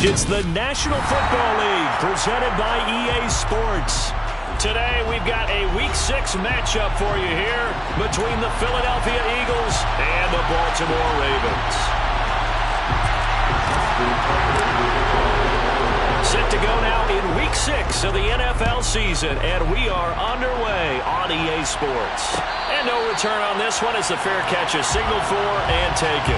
It's the National Football League presented by EA Sports. Today we've got a Week 6 matchup for you here between the Philadelphia Eagles and the Baltimore Ravens. Set to go now in Week 6 of the NFL season, and we are underway on EA Sports. And no return on this one as the fair catch is signaled for and taken.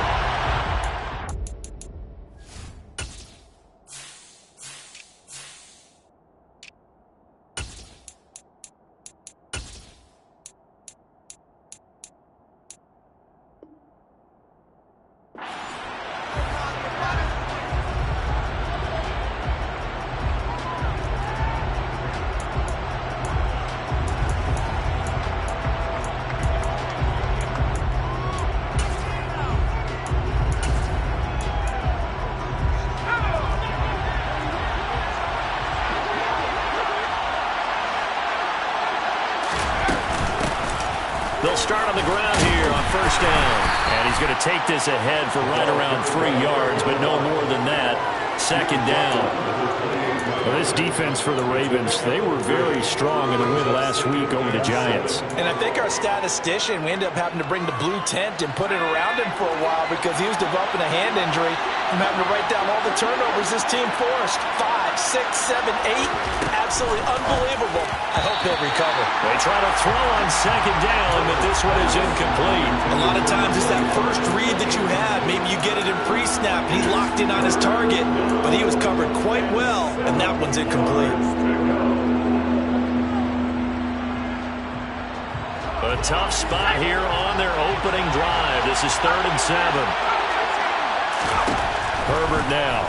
They'll start on the ground here on first down. And he's going to take this ahead for right around 3 yards, but no more than that. Second down. Well, this defense for the Ravens, they were very strong in the win last week over the Giants. And I think our statistician, we ended up having to bring the blue tent and put it around him for a while because he was developing a hand injury from having to write down all the turnovers this team forced. 5, 6, 7, 8. Absolutely unbelievable. I hope he'll recover. They try to throw on second down, but this one is incomplete. A lot of times it's that first read that you have. Maybe you get it in pre-snap and he's locked in on his target, but he was covered quite well, and that one's incomplete. A tough spot here on their opening drive. This is 3rd and 7. Herbert now.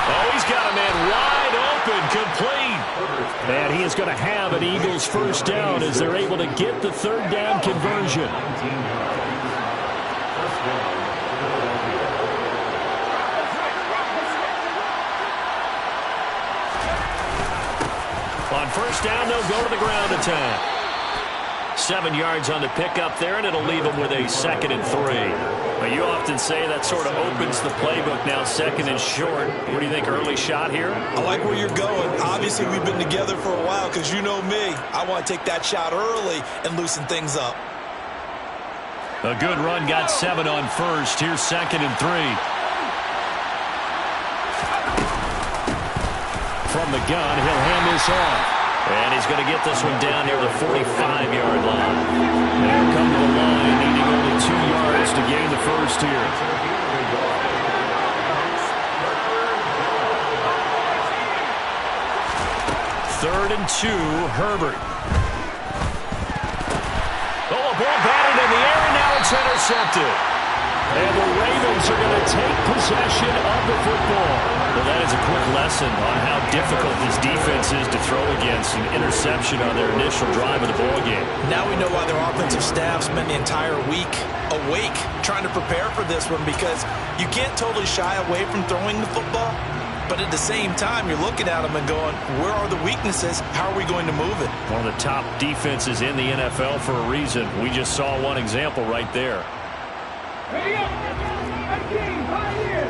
Oh, he's got a man wide open, complete. And he is going to have an Eagles first down as they're able to get the 3rd down conversion. On first down, they'll go to the ground attack. 7 yards on the pickup there, and it'll leave them with a 2nd and 3. Well, you often say that sort of opens the playbook now, 2nd and short. What do you think, early shot here? I like where you're going. Obviously, we've been together for a while because you know me. I want to take that shot early and loosen things up. A good run, got 7 on first. Here's 2nd and 3. From the gun, he'll hand this off. And he's going to get this one down near the 45-yard line. They'll come to the line, needing only 2 yards to gain the first here. Third and 2, Herbert. Oh, a ball batted in the air, and now it's intercepted. And the Ravens are going to take possession of the football. Well, that is a quick lesson on how difficult this defense is to throw against. An interception on their initial drive of the ballgame. Now we know why their offensive staff spent the entire week awake trying to prepare for this one, because you can't totally shy away from throwing the football. But at the same time, you're looking at them and going, where are the weaknesses? How are we going to move it? One of the top defenses in the NFL for a reason. We just saw one example right there. Ready up! 19, 5 years!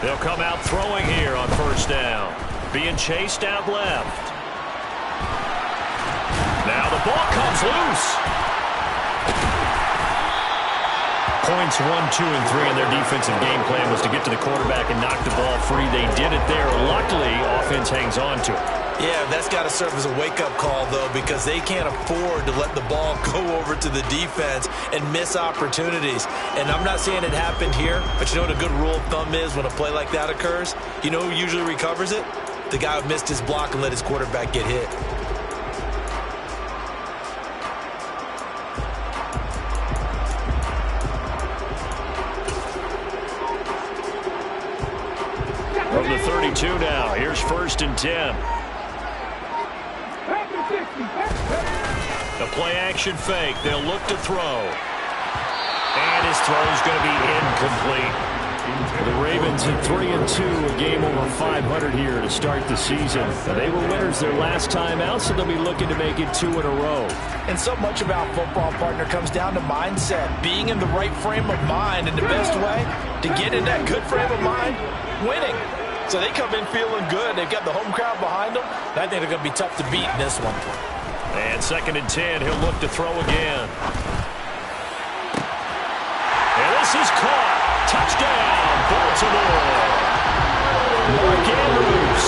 They'll come out throwing here on first down. Being chased out left. Now the ball comes loose. Points 1, 2, and 3 in their defensive game plan was to get to the quarterback and knock the ball free. They did it there. Luckily, offense hangs on to it. Yeah, that's got to serve as a wake-up call, though, because they can't afford to let the ball go over to the defense and miss opportunities. And I'm not saying it happened here, but you know what a good rule of thumb is when a play like that occurs? You know who usually recovers it? The guy who missed his block and let his quarterback get hit. From the 32 now, here's 1st and 10. The play-action fake. They'll look to throw. And his throw is going to be incomplete. The Ravens at 3-2, a game over 500 here to start the season. They were winners their last time out, so they'll be looking to make it 2 in a row. And so much about football, partner, comes down to mindset. Being in the right frame of mind, and the best way to get in that good frame of mind, winning. So they come in feeling good. They've got the home crowd behind them. And I think they're going to be tough to beat in this one. And 2nd and 10, he'll look to throw again. And this is caught. Touchdown, Baltimore. Mark Andrews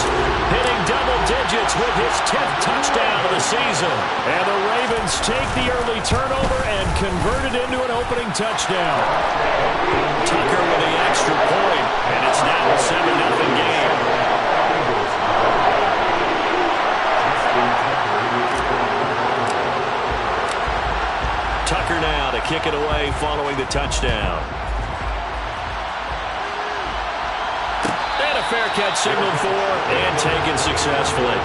hitting double digits with his 10th touchdown of the season. And the Ravens take the early turnover and convert it into an opening touchdown. Tucker with the extra point, and it's now a 7-0 game. Tucker now to kick it away following the touchdown. And a fair catch signaled for and taken successfully.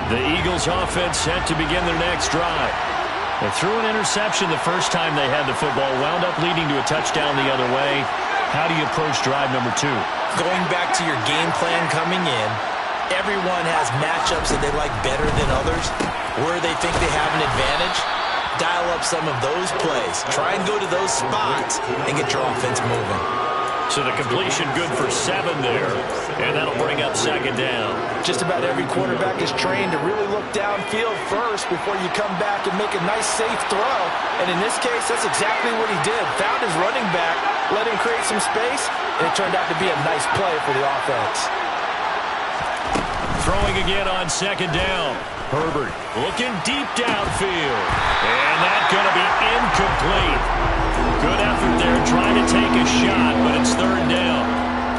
The Eagles offense set to begin their next drive. They threw an interception the first time they had the football, wound up leading to a touchdown the other way. How do you approach drive number 2? Going back to your game plan coming in, everyone has matchups that they like better than others. Where they think they have an advantage, dial up some of those plays. Try and go to those spots and get your offense moving. So the completion good for 7 there, and that'll bring up 2nd down. Just about every quarterback is trained to really look downfield first before you come back and make a nice, safe throw. And in this case, that's exactly what he did. Found his running back, let him create some space, and it turned out to be a nice play for the offense. Throwing again on 2nd down. Herbert looking deep downfield. And that's going to be incomplete. Good effort there trying to take a shot, but it's 3rd down.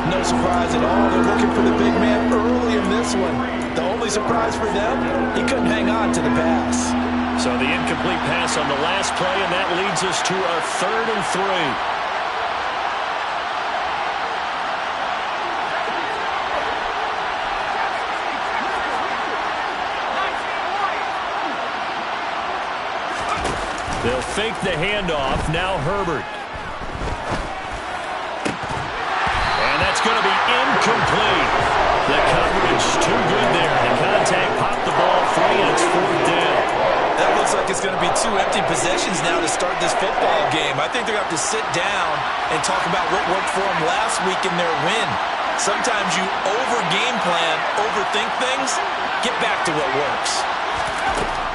No surprise at all. They're looking for the big man early in this one. The only surprise for them, he couldn't hang on to the pass. So the incomplete pass on the last play, and that leads us to a 3rd and 3. They'll fake the handoff. Now Herbert. And that's going to be incomplete. The coverage too good there. The contact popped the ball free, and it's 4th down. That looks like it's going to be 2 empty possessions now to start this football game. I think they're going to have to sit down and talk about what worked for them last week in their win. Sometimes you over-game plan, overthink things, get back to what works.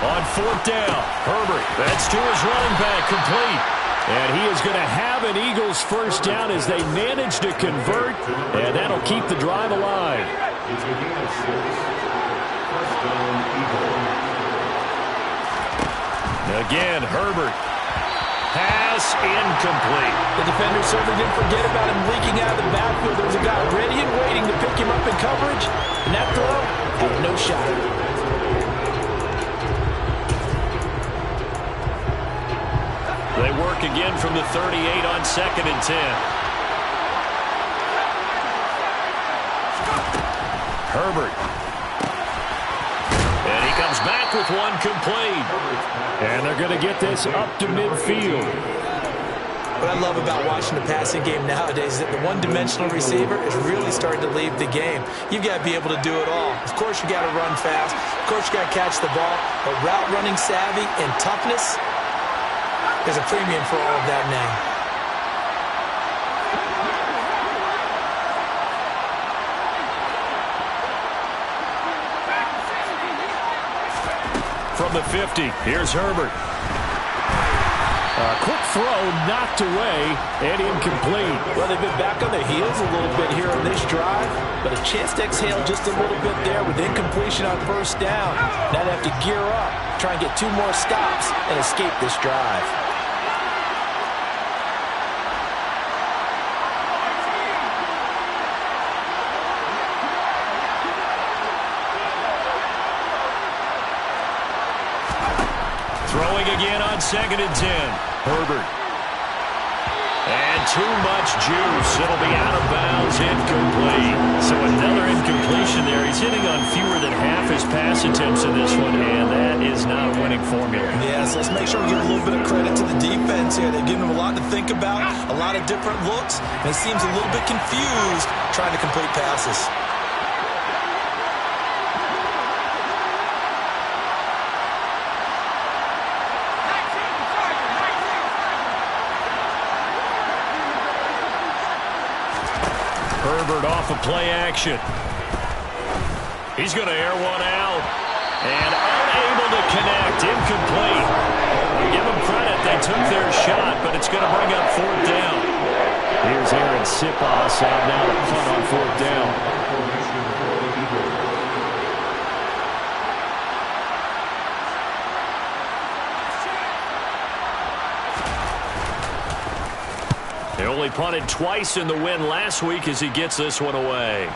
On 4th down, Herbert, that's to his running back, complete. And he is going to have an Eagles first down as they manage to convert, and that'll keep the drive alive. Again, Herbert. Pass incomplete. The defender certainly didn't forget about him leaking out of the backfield. There was a guy ready and waiting to pick him up in coverage, and that throw had no shot. They work again from the 38 on 2nd and 10. Herbert. And he comes back with one complete. And they're going to get this up to midfield. What I love about watching the passing game nowadays is that the one-dimensional receiver is really starting to leave the game. You've got to be able to do it all. Of course, you got to run fast. Of course, you got to catch the ball. But route running savvy and toughness, there's a premium for all of that now. From the 50, here's Herbert. A quick throw knocked away and incomplete. Well, they've been back on their heels a little bit here on this drive, but a chance to exhale just a little bit there with incompletion on 1st down. Now they have to gear up, try and get 2 more stops and escape this drive. Throwing again on 2nd and 10. Herbert. And too much juice. It'll be out of bounds, incomplete. So another incompletion there. He's hitting on fewer than half his pass attempts in this one, and that is not a winning formula. Yeah, so let's make sure we give a little bit of credit to the defense here. They're giving him a lot to think about, a lot of different looks, and he seems a little bit confused trying to complete passes. Herbert off of play action. He's going to air one out. And unable to connect. Incomplete. Give them credit. They took their shot, but it's going to bring up fourth down. Here's Aaron Siposs out now to punt on fourth down. They only punted twice in the win last week as he gets this one away.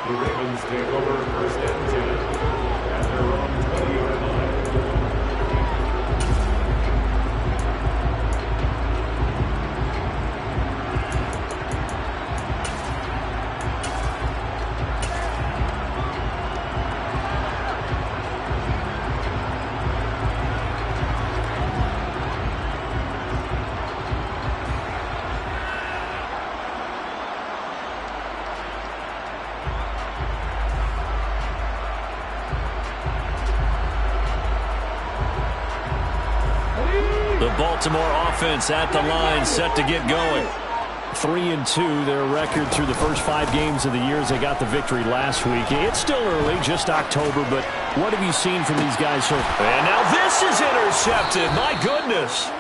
The Ravens take over first and 10 at their own 20-yard line. Baltimore offense at the line, set to get going. 3-2, their record through the first 5 games of the year as they got the victory last week. It's still early, just October, but what have you seen from these guys so far? And now this is intercepted. My goodness.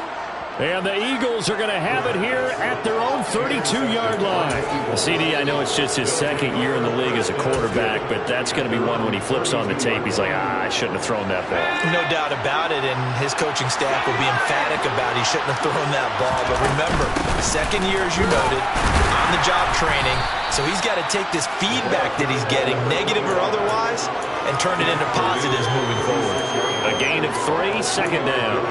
And the Eagles are going to have it here at their own 32-yard line. CD, I know it's just his second year in the league as a quarterback, but that's going to be one when he flips on the tape. He's like, I shouldn't have thrown that ball. No doubt about it, and his coaching staff will be emphatic about he shouldn't have thrown that ball. But remember, second year, as you noted, on-the-job training, so he's got to take this feedback that he's getting, negative or otherwise, and turn it into positives moving forward. A gain of 3, second down.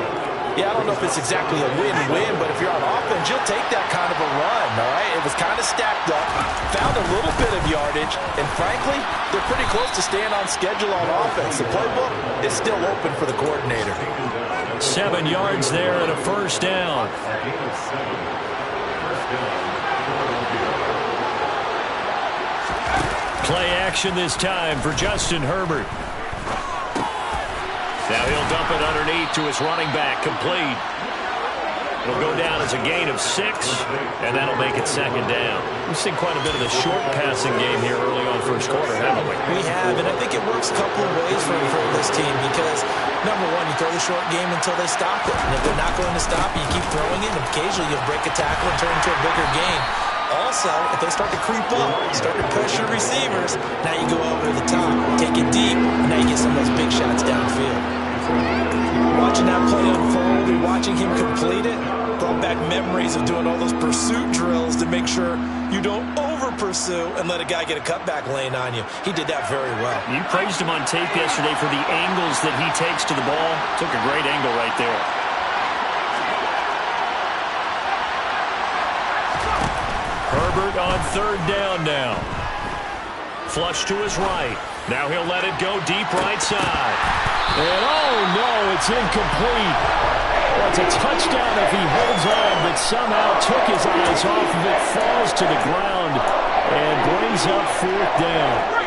Yeah, I don't know if it's exactly a win-win, but if you're on offense, you'll take that kind of a run, all right? It was kind of stacked up, found a little bit of yardage, and frankly, they're pretty close to staying on schedule on offense. The playbook is still open for the coordinator. 7 yards there and a first down. Play action this time for Justin Herbert. Now he'll dump it underneath to his running back, complete. It'll go down as a gain of 6, and that'll make it second down. We've seen quite a bit of the short passing game here early on first quarter, haven't we? We have, and I think it works a couple of ways for this team because, number one, you throw the short game until they stop it. And if they're not going to stop it, you keep throwing it, and occasionally you'll break a tackle and turn it into a bigger gain. Also, if they start to creep up, start to pressure receivers, now you go over the top, take it deep, and now you get some of those big shots downfield. Watching that play unfold and watching him complete it brought back memories of doing all those pursuit drills to make sure you don't over-pursue and let a guy get a cutback lane on you. He did that very well. You praised him on tape yesterday for the angles that he takes to the ball. Took a great angle right there. Herbert on third down now. Flush to his right. Now he'll let it go deep right side. And oh no, it's incomplete. Well, it's a touchdown if he holds on, but somehow took his eyes off of it, falls to the ground, and brings up fourth down.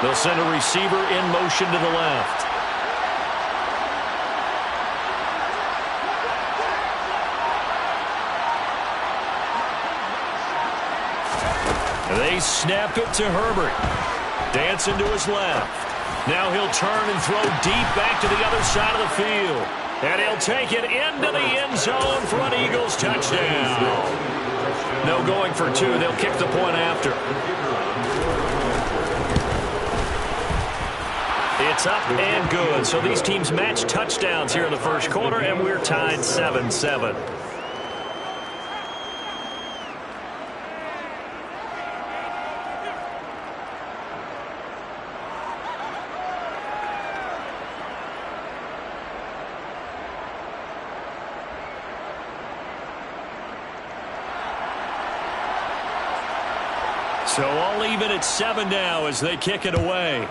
They'll send a receiver in motion to the left. They snap it to Herbert. Dancing to his left. Now he'll turn and throw deep back to the other side of the field. And he'll take it into the end zone for an Eagles touchdown. No going for 2. They'll kick the point after. It's up and good. So these teams match touchdowns here in the first quarter, and we're tied 7-7. So all even at 7 now as they kick it away.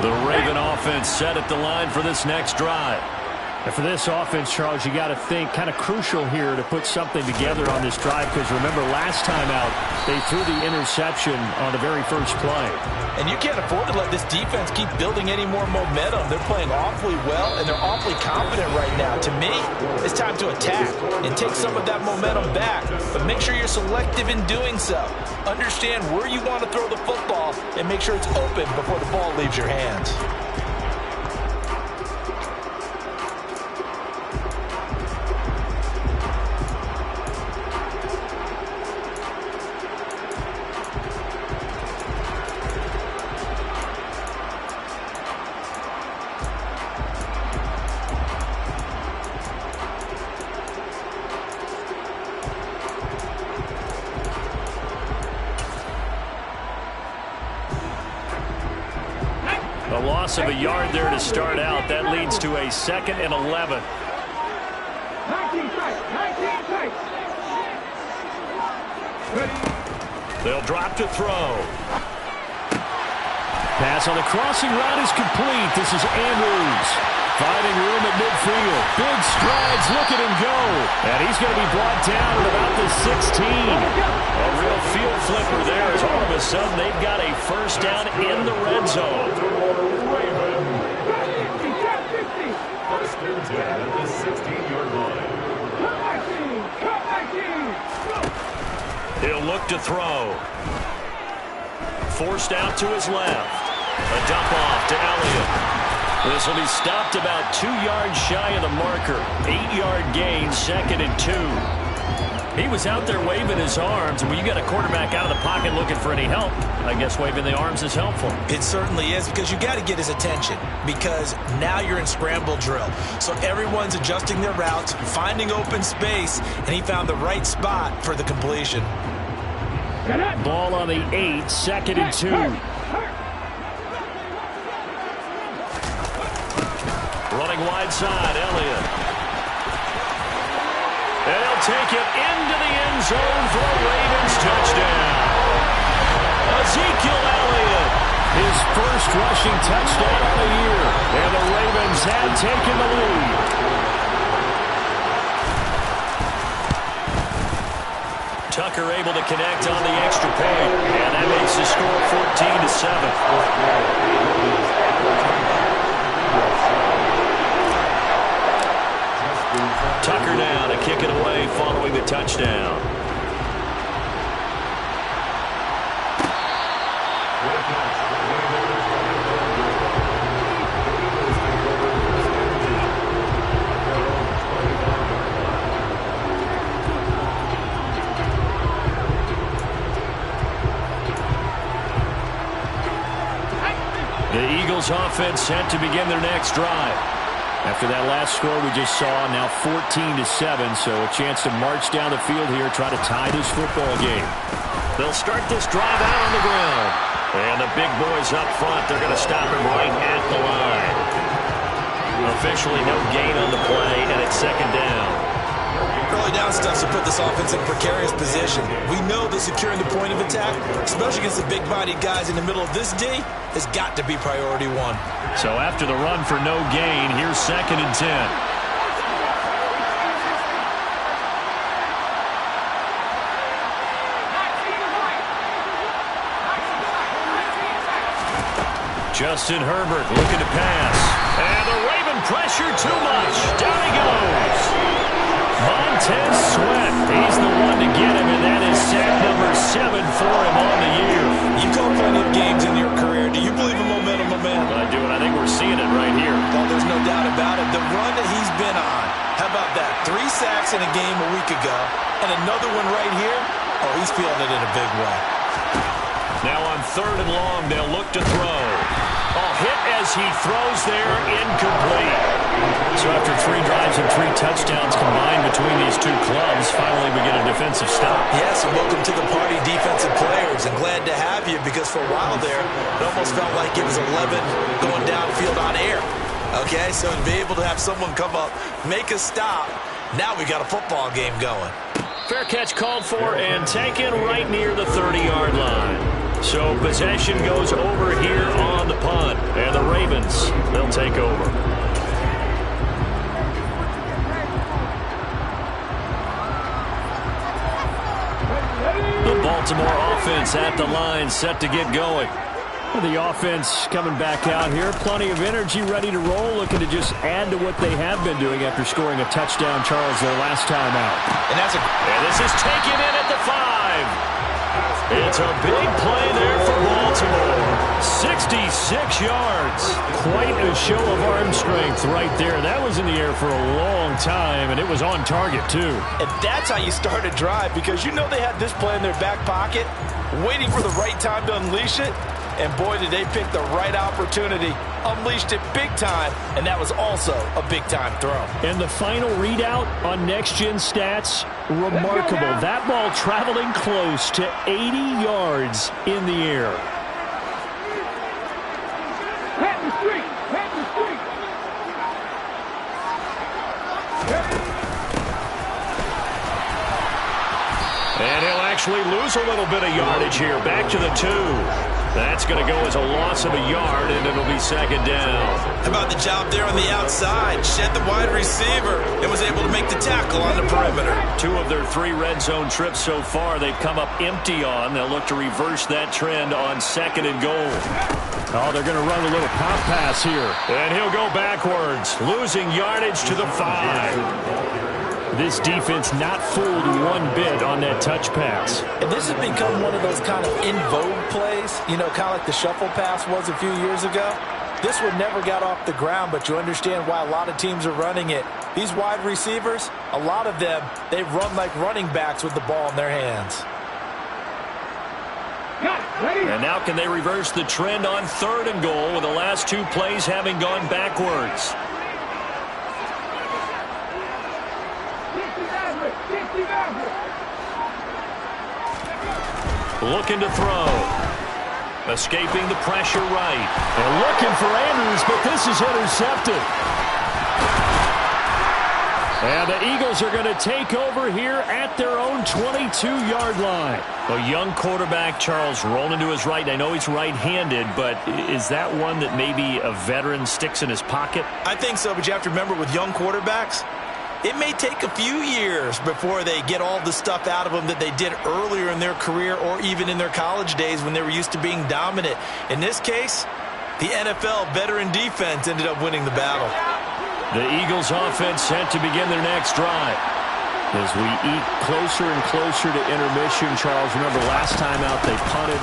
The Raven offense set at the line for this next drive. And for this offense, Charles, you got to think kind of crucial here to put something together on this drive, because remember last time out they threw the interception on the very first play. And you can't afford to let this defense keep building any more momentum. They're playing awfully well, and they're awfully confident right now. To me, it's time to attack and take some of that momentum back. But make sure you're selective in doing so. Understand where you want to throw the football and make sure it's open before the ball leaves your hands. A loss of a yard there to start out. That leads to a 2nd and 11. 19 strikes. 19 strikes. They'll drop to throw. Pass on the crossing route is complete. This is Andrews finding room at midfield. Big strides. Look at him go. And he's going to be brought down at about the 16. A real field flipper there as all of a sudden they've got a first down in the red zone. He'll look to throw. Forced out to his left. A dump off to Elliott. This will be stopped about 2 yards shy of the marker. 8-yard gain, 2nd and 2. He was out there waving his arms, and when you got a quarterback out of the pocket looking for any help, I guess waving the arms is helpful. It certainly is, because you got to get his attention, because now you're in scramble drill. So everyone's adjusting their routes, finding open space, and he found the right spot for the completion. Ball on the 8, 2nd and 2. Running wide side, Elliott. And he'll take it into the end zone for a Ravens touchdown. Ezekiel Elliott, his first rushing touchdown of the year. And the Ravens have taken the lead. Tucker able to connect on the extra point. And that makes the score 14-7. Tucker now to kick it away following the touchdown. The Eagles offense set to begin their next drive. After that last score we just saw, now 14-7, so a chance to march down the field here, try to tie this football game. They'll start this drive out on the ground. And the big boys up front, they're going to stop him right at the line. Officially no gain on the play, and it's 2nd down. Early down stuff to put this offense in precarious position. We know that securing the point of attack, especially against the big-bodied guys in the middle of this D, has got to be priority 1. So after the run for no gain, here's 2nd and 10. Justin Herbert looking to pass. And the Raven pressure too much. Down he goes. Montez Sweat. He's the one to get him, and that is sack number 7 for him on the year. You've called plenty of games in your career. Do you believe in momentum, my man? I do, and I think we're seeing it right here. Oh, there's no doubt about it. The run that he's been on. How about that? 3 sacks in a game a week ago, and another one right here. Oh, he's feeling it in a big way. Now on 3rd and long, they'll look to throw. Oh, hit as he throws there, incomplete. So after 3 drives and 3 touchdowns combined between these two clubs, finally we get a defensive stop. Yes, and welcome to the party, defensive players, and glad to have you because for a while there, it almost felt like it was 11 going downfield on air. Okay, so to be able to have someone come up, make a stop, now we got a football game going. Fair catch called for and taken right near the 30-yard line. So possession goes over here on the punt. And the Ravens, they'll take over. The Baltimore offense at the line, set to get going. The offense coming back out here. Plenty of energy, ready to roll, looking to just add to what they have been doing after scoring a touchdown, Charles, their last time out. And this is taken in at the 5. It's a big play there for Baltimore. 66 yards. Quite a show of arm strength right there. That was in the air for a long time, and it was on target, too. And that's how you start a drive, because you know they had this play in their back pocket, waiting for the right time to unleash it. And boy, did they pick the right opportunity, unleashed it big time, and that was also a big-time throw. And the final readout on next-gen stats, remarkable. That ball traveling close to 80 yards in the air. Pat the street! Pat the street! And he'll actually lose a little bit of yardage here. Back to the 2. That's going to go as a loss of a yard, and it'll be 2nd down. How about the job there on the outside? Shed the wide receiver and was able to make the tackle on the perimeter. 2 of their 3 red zone trips so far they've come up empty on. They'll look to reverse that trend on 2nd and goal. Oh, they're going to run a little pop pass here. And he'll go backwards, losing yardage to the 5. This defense not fooled one bit on that touch pass. And this has become one of those kind of in vogue plays, you know, kind of like the shuffle pass was a few years ago. This one never got off the ground, but you understand why a lot of teams are running it. These wide receivers, a lot of them, they run like running backs with the ball in their hands. And now can they reverse the trend on 3rd and goal with the last 2 plays having gone backwards? Looking to throw. Escaping the pressure right. And looking for Andrews, but this is intercepted. And the Eagles are going to take over here at their own 22-yard line. A young quarterback, Charles, rolling to his right. I know he's right-handed, but is that one that maybe a veteran sticks in his pocket? I think so, but you have to remember with young quarterbacks, it may take a few years before they get all the stuff out of them that they did earlier in their career or even in their college days when they were used to being dominant. In this case, the NFL veteran defense ended up winning the battle. The Eagles offense set to begin their next drive. As we eat closer and closer to intermission, Charles, remember last time out they punted.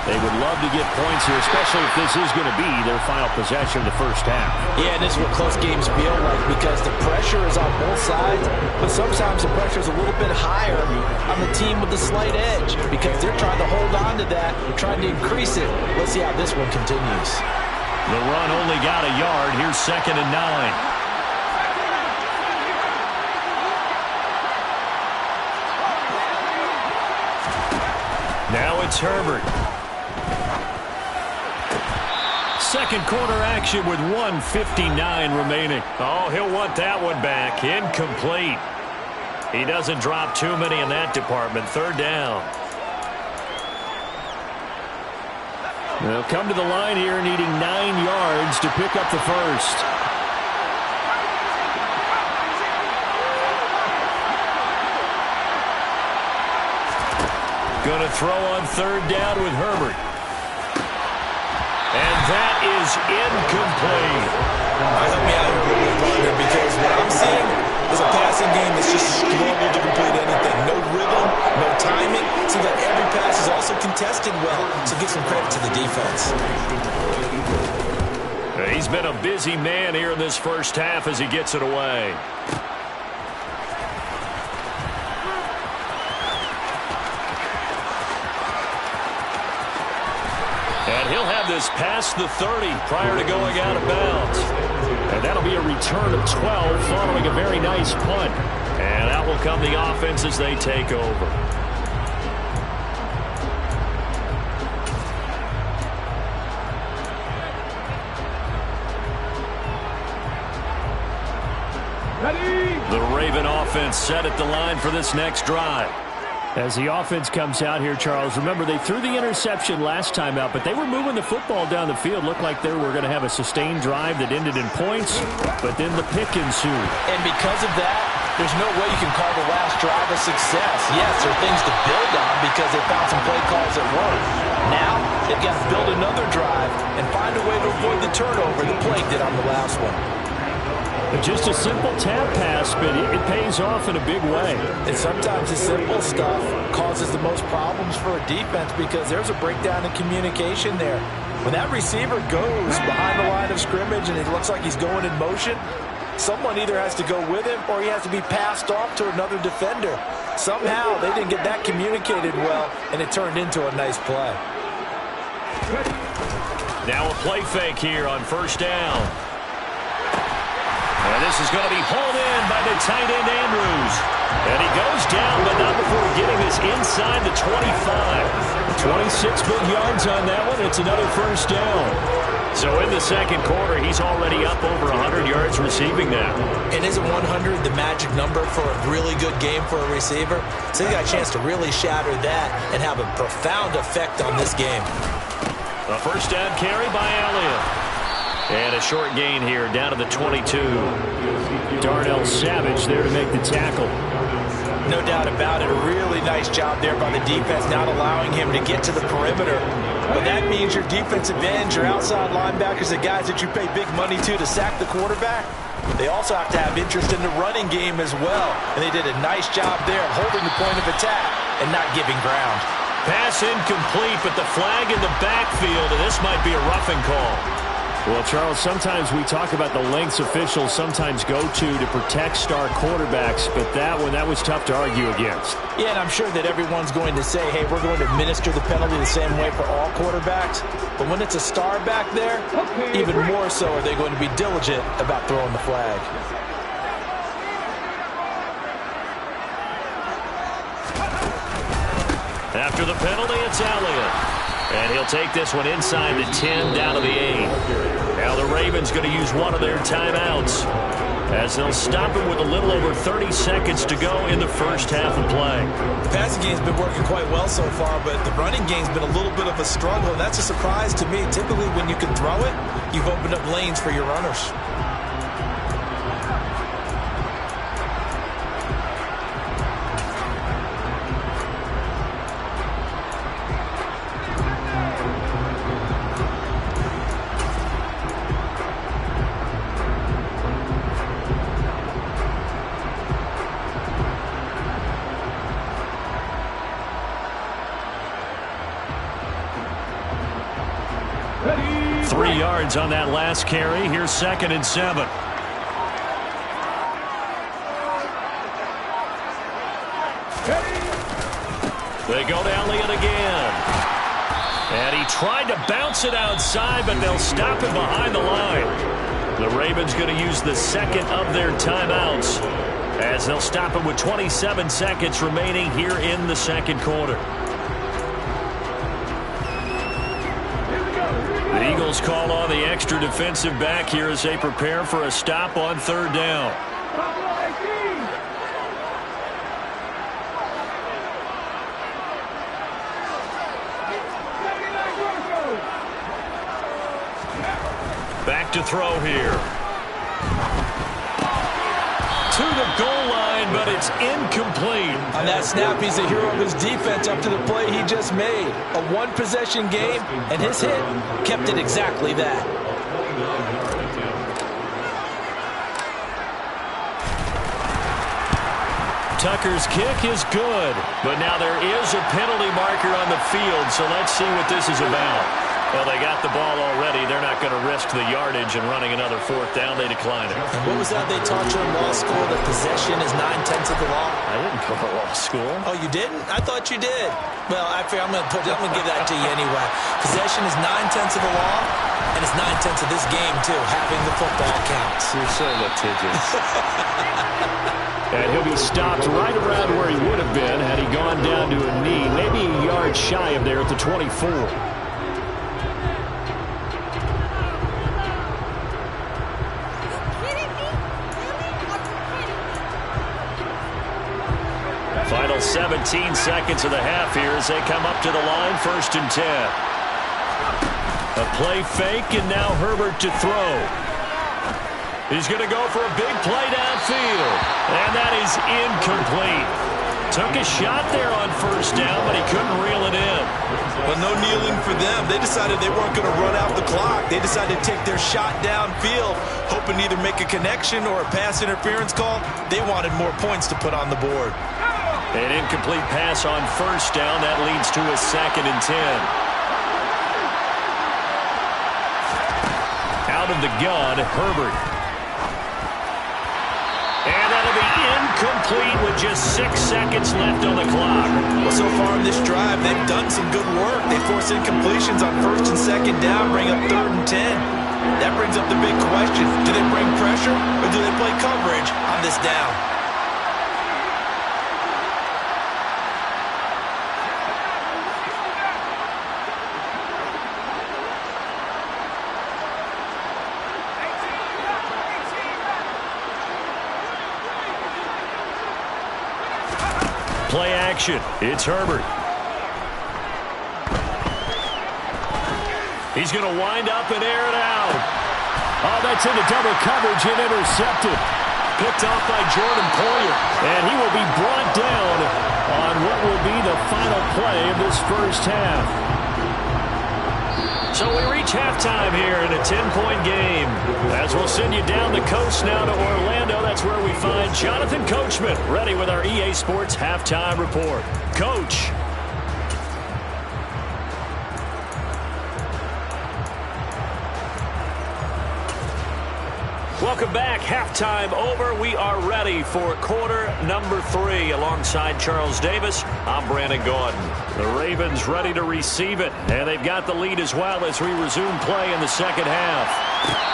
They would love to get points here, especially if this is going to be their final possession of the first half. Yeah, and this is what close games feel like because the pressure is on both sides, but sometimes the pressure is a little bit higher on the team with the slight edge because they're trying to hold on to that, trying to increase it. Let's see how this one continues. The run only got a yard. Here's 2nd and 9. Now it's Herbert. Second quarter action with 1:59 remaining. Oh, he'll want that one back. Incomplete. He doesn't drop too many in that department. 3rd down. They'll come to the line here needing 9 yards to pick up the first. Going to throw on 3rd down with Herbert. And that is incomplete. Help me out here, partner, because what I'm seeing is a passing game that's just struggled to complete anything. No rhythm, no timing. Seems like every pass is also contested well, so give some credit to the defense. He's been a busy man here in this first half as he gets it away. And he'll have this past the 30 prior to going out of bounds. And that'll be a return of 12 following a very nice punt. And out will come the offense as they take over. The Raven offense set at the line for this next drive. As the offense comes out here, Charles, remember they threw the interception last time out, but they were moving the football down the field. Looked like they were going to have a sustained drive that ended in points, but then the pick ensued. And because of that, there's no way you can call the last drive a success. Yes, there are things to build on because they found some play calls that worked. Now, they've got to build another drive and find a way to avoid the turnover the play did on the last one. Just a simple tap pass, but it pays off in a big way. And sometimes the simple stuff causes the most problems for a defense because there's a breakdown in communication there. When that receiver goes behind the line of scrimmage and it looks like he's going in motion, someone either has to go with him or he has to be passed off to another defender. Somehow they didn't get that communicated well, and it turned into a nice play. Now a play fake here on first down. And this is going to be hauled in by the tight end, Andrews. And he goes down, but not before getting this inside the 25. 26 big yards on that one. It's another first down. So in the second quarter, he's already up over 100 yards receiving now. And isn't 100 the magic number for a really good game for a receiver? So he got a chance to really shatter that and have a profound effect on this game. A first down carry by Elliott. And a short gain here down to the 22. Darnell Savage there to make the tackle. No doubt about it. A really nice job there by the defense, not allowing him to get to the perimeter. But that means your defensive ends, your outside linebackers, the guys that you pay big money to sack the quarterback, they also have to have interest in the running game as well. And they did a nice job there of holding the point of attack and not giving ground. Pass incomplete, but the flag in the backfield, and this might be a roughing call. Well, Charles, sometimes we talk about the lengths officials sometimes go to protect star quarterbacks, but that was tough to argue against. Yeah, and I'm sure that everyone's going to say, hey, we're going to administer the penalty the same way for all quarterbacks. But when it's a star back there, even more so are they going to be diligent about throwing the flag. After the penalty, it's Elliott. And he'll take this one inside the 10, down to the 8. Now the Ravens going to use one of their timeouts as they'll stop him with a little over 30 seconds to go in the first half of play. The passing game's been working quite well so far, but the running game's been a little bit of a struggle, and that's a surprise to me. Typically, when you can throw it, you've opened up lanes for your runners. On that last carry. Here's 2nd and 7. They go to Elliott again. And he tried to bounce it outside, but they'll stop him behind the line. The Ravens going to use the second of their timeouts as they'll stop him with 27 seconds remaining here in the second quarter. The Eagles call on the extra defensive back here as they prepare for a stop on third down. Back to throw here. To the goal line, but it's incomplete. On that snap, he's the hero of his defense up to the play he just made. A one-possession game, and his hit kept it exactly that. Tucker's kick is good, but now there is a penalty marker on the field, so let's see what this is about. Well, they got the ball already. They're not going to risk the yardage and running another fourth down. They decline it. And what was that they taught you in law school, that possession is 9/10 of the law? I didn't go to law school. Oh, you didn't? I thought you did. Well, I figure I'm going to give that to you anyway. Possession is 9/10 of the law, and it's 9/10 of this game, too. Having the football counts. You're so litigious. And he'll be stopped right around where he would have been had he gone down to a knee, maybe a yard shy of there at the 24. Final 17 seconds of the half here as they come up to the line, 1st and 10. A play fake, and now Herbert to throw. He's going to go for a big play downfield, and that is incomplete. Took a shot there on 1st down, but he couldn't reel it in. But no kneeling for them. They decided they weren't going to run out the clock. They decided to take their shot downfield, hoping to either make a connection or a pass interference call. They wanted more points to put on the board. An incomplete pass on 1st down. That leads to a 2nd and 10. Out of the gun, Herbert. And that'll be incomplete with just 6 seconds left on the clock. Well, so far in this drive, they've done some good work. They force incompletions on 1st and 2nd down, bring up 3rd and 10. That brings up the big question. Do they bring pressure, or do they play coverage on this down? Play action. It's Herbert. He's going to wind up and air it out. Oh, that's into double coverage and intercepted. Picked off by Jordan Poyer. And he will be brought down on what will be the final play of this 1st half. So we reach halftime here in a 10-point game. As we'll send you down the coast now to Orlando, that's where we find Jonathan Coachman, ready with our EA Sports Halftime Report. Coach. Welcome back. Halftime over. We are ready for quarter number 3. Alongside Charles Davis, I'm Brandon Gordon. The Ravens ready to receive it, and they've got the lead as well as we resume play in the 2nd half.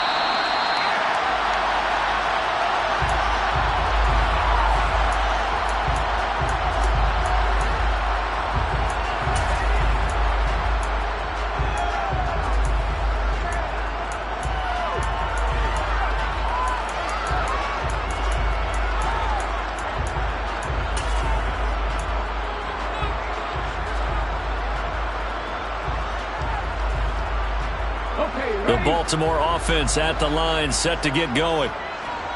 The Baltimore offense at the line, set to get going.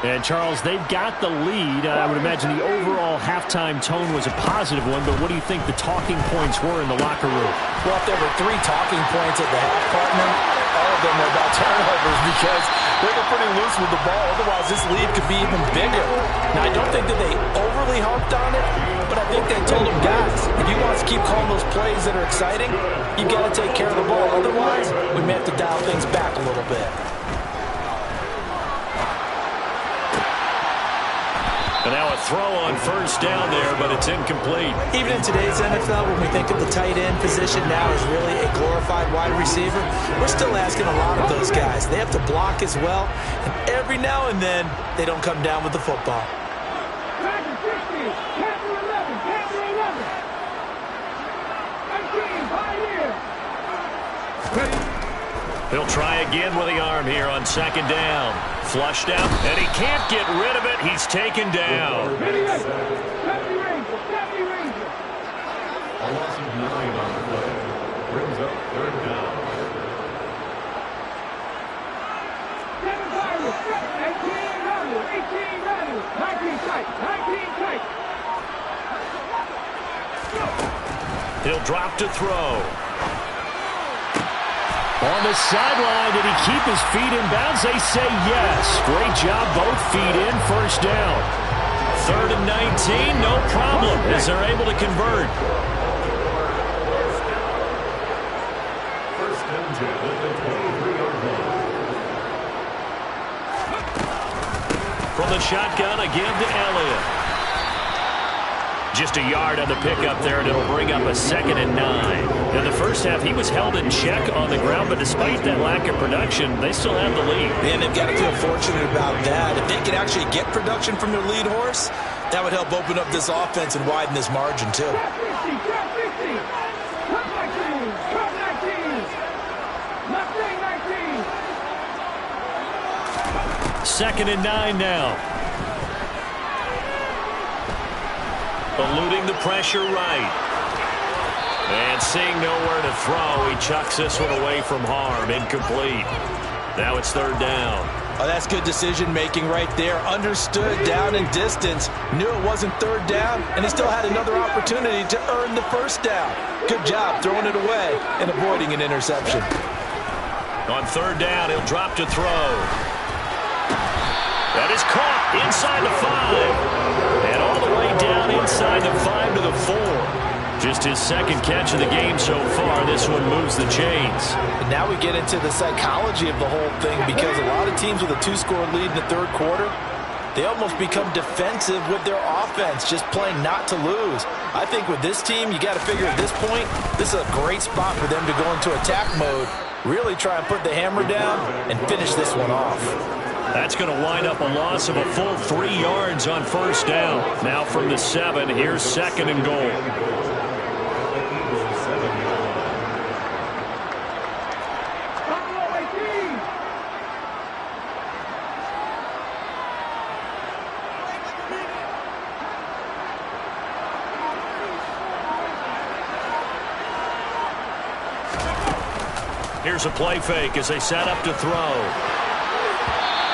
And, Charles, they've got the lead. I would imagine the overall halftime tone was a positive one, but what do you think the talking points were in the locker room? Well, if there were 3 talking points at the half, partner, all of them were about turnovers because they were pretty loose with the ball. Otherwise, this lead could be even bigger. Now, I don't think that they overly harped on it, but I think they told them, guys, if you want us to keep calling those plays that are exciting, you've got to take care of the ball. Otherwise, we may have to dial things back a little bit. And now a throw on 1st down there, but it's incomplete. Even in today's NFL, when we think of the tight end position now as really a glorified wide receiver, we're still asking a lot of those guys. They have to block as well, and every now and then, they don't come down with the football. He'll try again with the arm here on 2nd down. Flushed out, and he can't get rid of it. He's taken down. A loss of 9 on the play. Brings up 3rd down. 18 tight. drop to throw. On the sideline, did he keep his feet in bounds? They say yes. Great job, both feet in, first down. 3rd and 19, no problem, as they're able to convert. First and 10 at the 23-yard line. From the shotgun, again to Elliott. Just a yard on the pickup there, and it'll bring up a 2nd and 9. In the first half, he was held in check on the ground, but despite that lack of production, they still have the lead. And they've got to feel fortunate about that. If they could actually get production from their lead horse, that would help open up this offense and widen this margin, too. 2nd and 9 now. Eluding the pressure right. And seeing nowhere to throw, he chucks this one away from harm. Incomplete. Now it's 3rd down. Oh, that's good decision-making right there. Understood down and distance. Knew it wasn't 3rd down, and he still had another opportunity to earn the 1st down. Good job throwing it away and avoiding an interception. On 3rd down, he'll drop to throw. That is caught inside the 5. And all the way down inside the 5 to the 4. Just his 2nd catch of the game so far. This one moves the chains. And now we get into the psychology of the whole thing, because a lot of teams with a 2-score lead in the 3rd quarter, they almost become defensive with their offense, just playing not to lose. I think with this team, you got to figure at this point, this is a great spot for them to go into attack mode, really try and put the hammer down and finish this one off. That's going to wind up a loss of a full 3 yards on 1st down. Now from the 7, here's 2nd and goal. Here's a play fake as they set up to throw.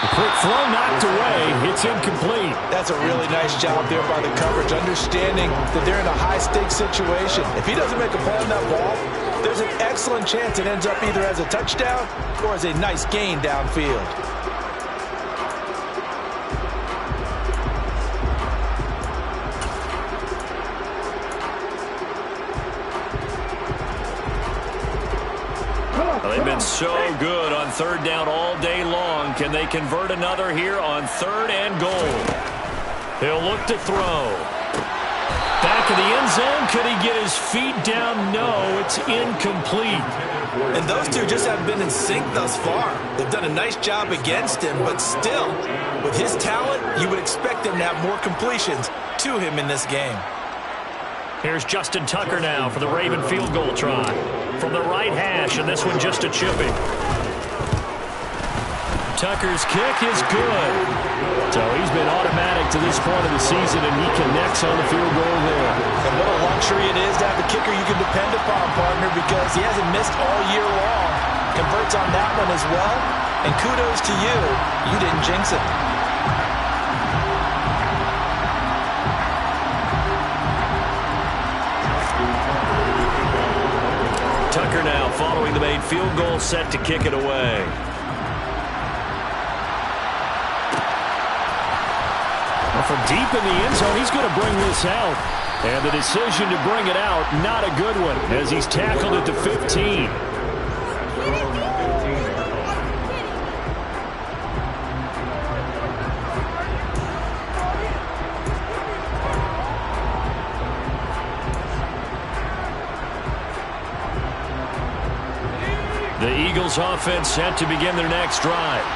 The quick throw knocked away. It's incomplete. That's a really nice job there by the coverage, understanding that they're in a high-stakes situation. If he doesn't make a play on that ball, there's an excellent chance it ends up either as a touchdown or as a nice gain downfield. They've been so good on 3rd down all day long. Can they convert another here on 3rd and goal? He'll look to throw. Back of the end zone. Could he get his feet down? No, it's incomplete. And those two just haven't been in sync thus far. They've done a nice job against him, but still, with his talent, you would expect them to have more completions to him in this game. Here's Justin Tucker now for the Raven field goal try. From the right hash, and this one just a chipping. Tucker's kick is good. So he's been automatic to this point of the season, and he connects on the field goal there. And what a luxury it is to have a kicker you can depend upon, partner, because he hasn't missed all year long. Converts on that one as well. And kudos to you. You didn't jinx it. Tucker now following the made field goal, set to kick it away. Well, from deep in the end zone, he's going to bring this out. And the decision to bring it out, not a good one, as he's tackled at the 15. The Eagles offense set to begin their next drive.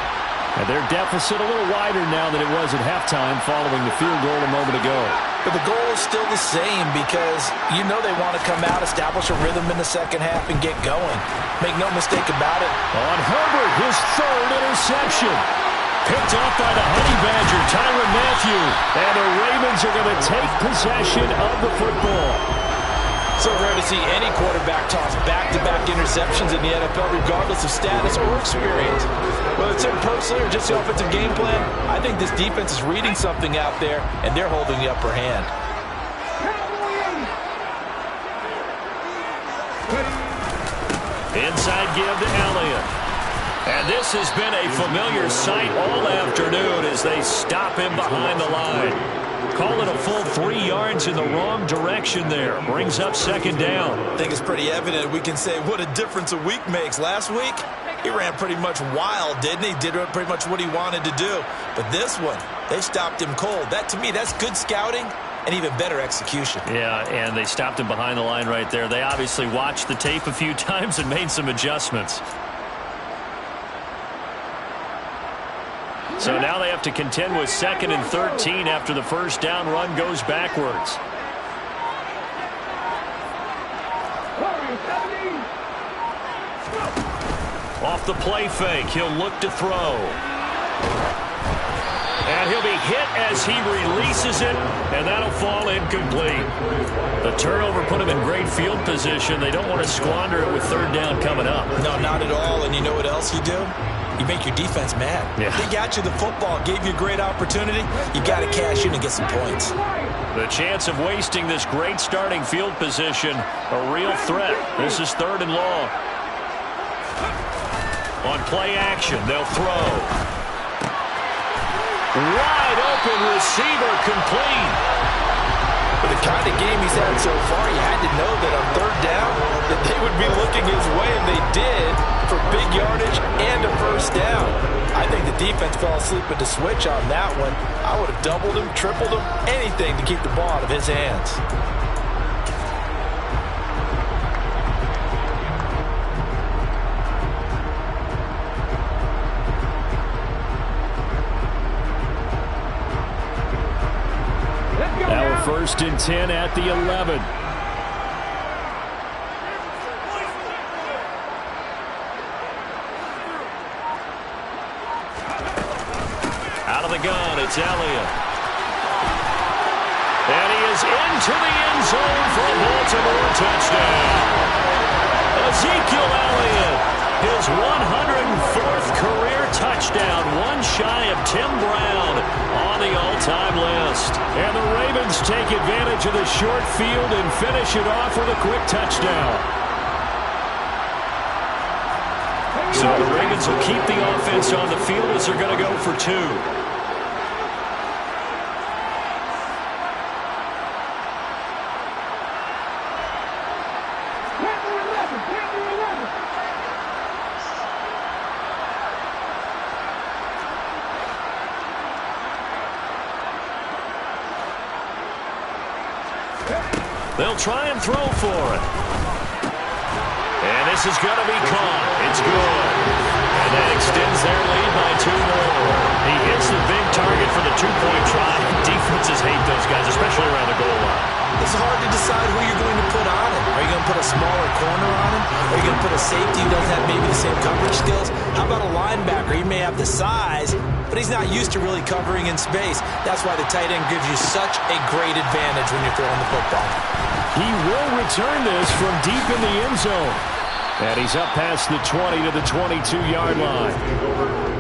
And their deficit a little wider now than it was at halftime following the field goal a moment ago. But the goal is still the same, because you know they want to come out, establish a rhythm in the second half, and get going. Make no mistake about it. On Herbert, his 3rd interception. Picked off by the Honey Badger, Tyrann Mathieu. And the Ravens are going to take possession of the football. So rare to see any quarterback toss back-to-back interceptions in the NFL, regardless of status or experience. Whether it's him personally or just the offensive game plan, I think this defense is reading something out there, and they're holding the upper hand. Inside give to Elliott. And this has been a familiar sight all afternoon as they stop him behind the line. Call it a full 3 yards in the wrong direction there. Brings up second down. I think it's pretty evident. We can say what a difference a week makes. Last week, he ran pretty much wild, didn't he? Did pretty much what he wanted to do. But this one, they stopped him cold. That, to me, that's good scouting and even better execution. Yeah, and they stopped him behind the line right there. They obviously watched the tape a few times and made some adjustments. So now they have to contend with 2nd and 13 after the first down run goes backwards. Off the play fake, he'll look to throw. And he'll be hit as he releases it, and that'll fall incomplete. The turnover put him in great field position. They don't want to squander it with 3rd down coming up. No, not at all. And you know what else you do? You make your defense mad. Yeah. They got you the football, gave you a great opportunity. You got to cash in and get some points. The chance of wasting this great starting field position, a real threat. This is 3rd and long. On play action, they'll throw. Wide open receiver complete. With the kind of game he's had so far, you had to know that on 3rd down that they would be looking his way, and they did, for big yardage and a first down. I think the defense fell asleep at the switch on that one. I would have doubled him, tripled him, anything to keep the ball out of his hands. Now 1st and 10 at the 11. Out of the gun, it's Elliott. And he is into the end zone for a Baltimore touchdown. Ezekiel Elliott, his 104th career touchdown, one shy of Tim Brown on the all-time list. And the Ravens take advantage of the short field and finish it off with a quick touchdown. So the Ravens will keep the offense on the field as they're going to go for 2. They'll try and throw for it. And this is going to be caught. It's good. And that extends their lead by 2 more. He hits the big target for the 2-point try. Defenses hate those guys, especially around the goal line. It's hard to decide who you're going to put on him. Are you going to put a smaller corner on him? Are you going to put a safety who doesn't have maybe the same coverage skills? How about a linebacker? He may have the size, but he's not used to really covering in space. That's why the tight end gives you such a great advantage when you're throwing the football. He will return this from deep in the end zone. And he's up past the 20 to the 22-yard line.